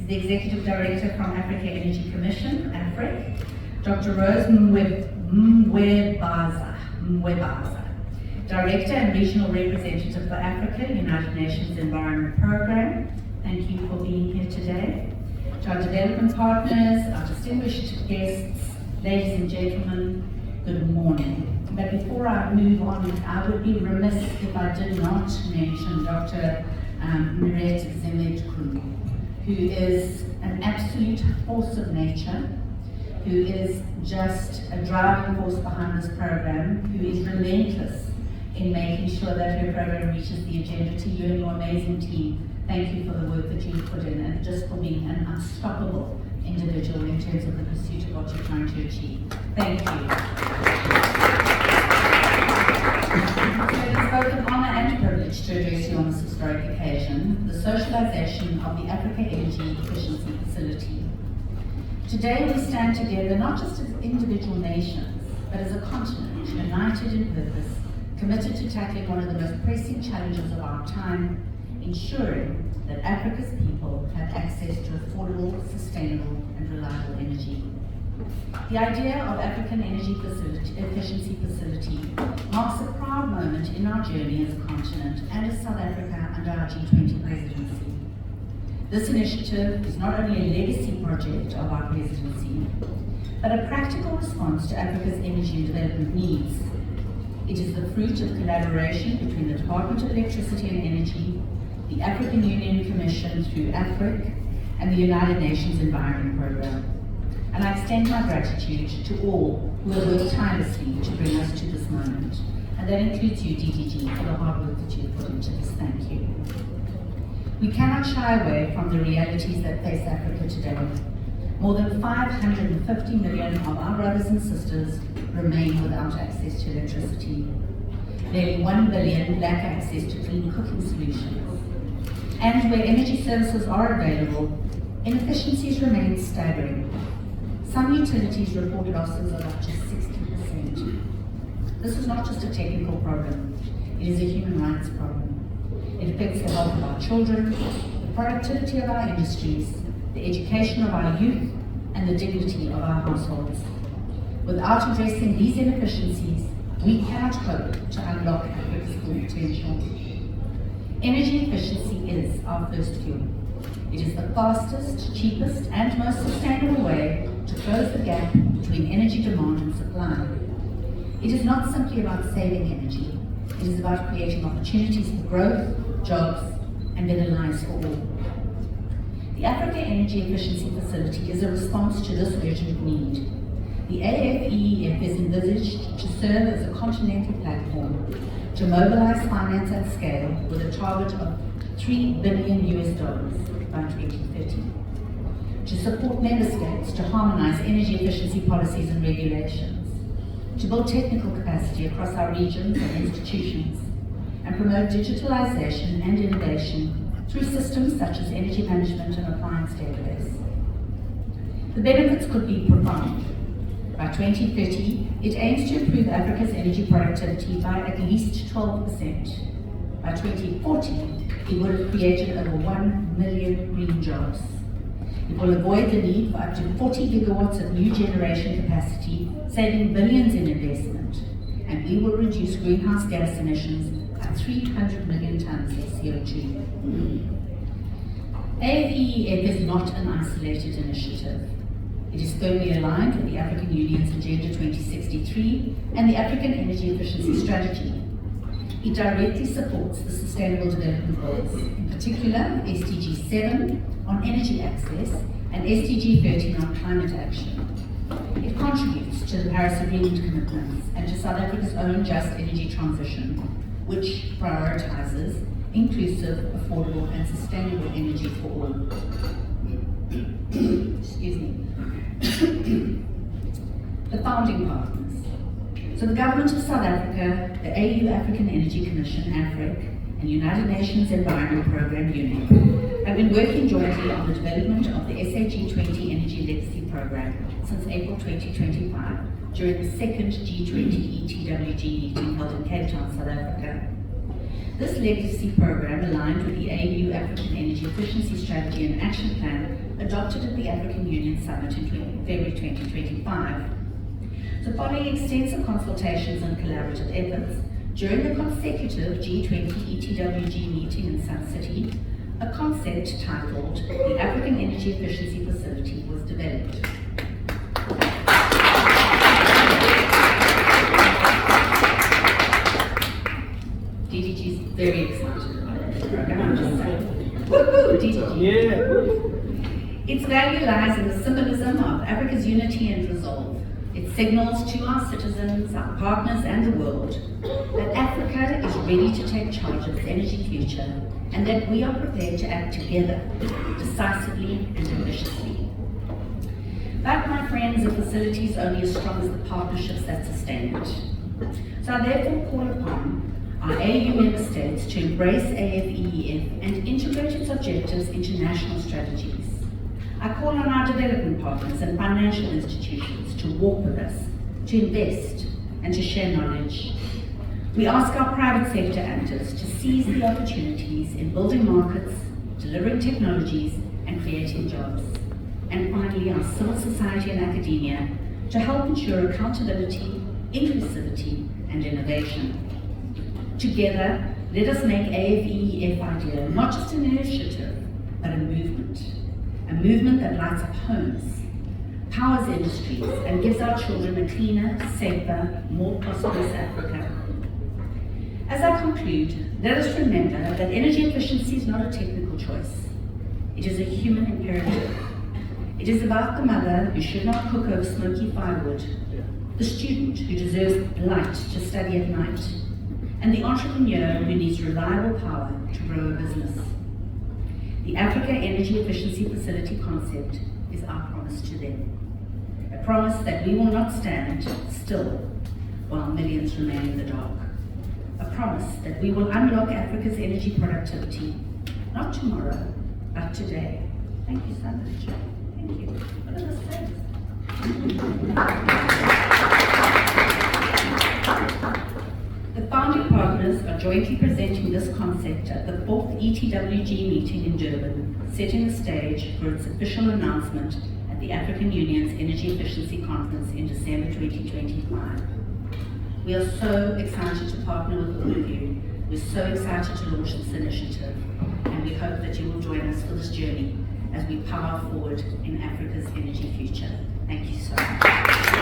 the Executive Director from Africa Energy Commission, AFRIC, Dr. Rose Mwebaza, Director and Regional Representative for Africa, United Nations Environment Programme. Thank you for being here today. To our development partners, our distinguished guests, ladies and gentlemen, good morning. But before I move on, I would be remiss if I did not mention Dr. Mirette Zemletskhulu, who is an absolute force of nature, who is just a driving force behind this program, who is relentless in making sure that her program reaches the agenda. To you and your amazing team, thank you for the work that you've put in and just for being an unstoppable individual in terms of the pursuit of what you're trying to achieve. Thank you. So it is both an honour and privilege to address you on this historic occasion, the socialisation of the Africa Energy Efficiency Facility. Today we stand together not just as individual nations, but as a continent united in purpose, committed to tackling one of the most pressing challenges of our time, ensuring that Africa's people have access to affordable, sustainable and reliable energy. The idea of African Energy Efficiency Facility marks a proud moment in our journey as a continent and as South Africa under our G20 presidency. This initiative is not only a legacy project of our presidency, but a practical response to Africa's energy and development needs. It is the fruit of collaboration between the Department of Electricity and Energy, the African Union Commission through AFRIC, and the United Nations Environment Programme. And I extend my gratitude to all who have worked tirelessly to bring us to this moment. And that includes you, DDG, for the hard work that you've put into this. Thank you. We cannot shy away from the realities that face Africa today. More than 550 million of our brothers and sisters remain without access to electricity. Nearly 1 billion lack access to clean cooking solutions. And where energy services are available, inefficiencies remain staggering. Some utilities report losses of up to 60%. This is not just a technical problem, it is a human rights problem. It affects the health of our children, the productivity of our industries, the education of our youth, and the dignity of our households. Without addressing these inefficiencies, we cannot hope to unlock Africa's full potential. Energy efficiency is our first fuel. It is the fastest, cheapest, and most sustainable way to close the gap between energy demand and supply. It is not simply about saving energy. It is about creating opportunities for growth, jobs, and better lives for all. The Africa Energy Efficiency Facility is a response to this urgent need. The AEEF is envisaged to serve as a continental platform to mobilize finance at scale with a target of $3 billion by 2030, to support member states to harmonize energy efficiency policies and regulations, to build technical capacity across our regions and institutions, and promote digitalization and innovation through systems such as energy management and appliance database. The benefits could be profound. By 2030, it aims to improve Africa's energy productivity by at least 12%. By 2040, it would have created over 1 million green jobs. It will avoid the need for up to 40 gigawatts of new generation capacity, saving billions in investment. And we will reduce greenhouse gas emissions by 300 million tons of CO2. AEEF is not an isolated initiative. It is firmly aligned with the African Union's Agenda 2063 and the African Energy Efficiency Strategy. It directly supports the Sustainable Development Goals, in particular SDG 7 on energy access and SDG 13 on climate action. It contributes to the Paris Agreement commitments and to South Africa's own just energy transition, which prioritizes inclusive, affordable and sustainable energy for all. Excuse me. The founding partners. So the Government of South Africa, the AU African Energy Commission, AFRIC, and United Nations Environment Programme, UNEP, have been working jointly on the development of the SAG20 Energy Legacy Programme since April 2025, during the second G20 ETWG meeting held in Cape Town, South Africa. This legacy program, aligned with the AU African Energy Efficiency Strategy and Action Plan, adopted at the African Union Summit in February 2025. So following extensive consultations and collaborative efforts, during the consecutive G20 ETWG meeting in Sun City, a concept titled the African Energy Efficiency Facility was developed. DDG's very excited about it. I'm just saying. Woohoo, DDG! Yeah. Its value lies in the symbolism of Africa's unity and resolve. It signals to our citizens, our partners, and the world that Africa is ready to take charge of its energy future and that we are prepared to act together, decisively and ambitiously. But, my friends, the facility is only as strong as the partnerships that sustain it. So I therefore call upon our AU member states to embrace AEEF and integrate its objectives into national strategies. I call on our development partners and financial institutions to walk with us, to invest, and to share knowledge. We ask our private sector actors to seize the opportunities in building markets, delivering technologies, and creating jobs. And finally, our civil society and academia to help ensure accountability, inclusivity, and innovation. Together, let us make AEEF idea not just an initiative, but a movement that lights up homes, powers industries, and gives our children a cleaner, safer, more prosperous Africa. As I conclude, let us remember that energy efficiency is not a technical choice. It is a human imperative. It is about the mother who should not cook over smoky firewood, the student who deserves light to study at night, and the entrepreneur who needs reliable power to grow a business. The Africa Energy Efficiency Facility concept is our promise to them. A promise that we will not stand still while millions remain in the dark. A promise that we will unlock Africa's energy productivity, not tomorrow, but today. Thank you so much. Thank you. What are those things? The founding partners are jointly presenting this concept at the 4th ETWG meeting in Durban, setting the stage for its official announcement at the African Union's Energy Efficiency Conference in December 2025. We are so excited to partner with all of you. We're so excited to launch this initiative, and we hope that you will join us for this journey as we power forward in Africa's energy future. Thank you so much.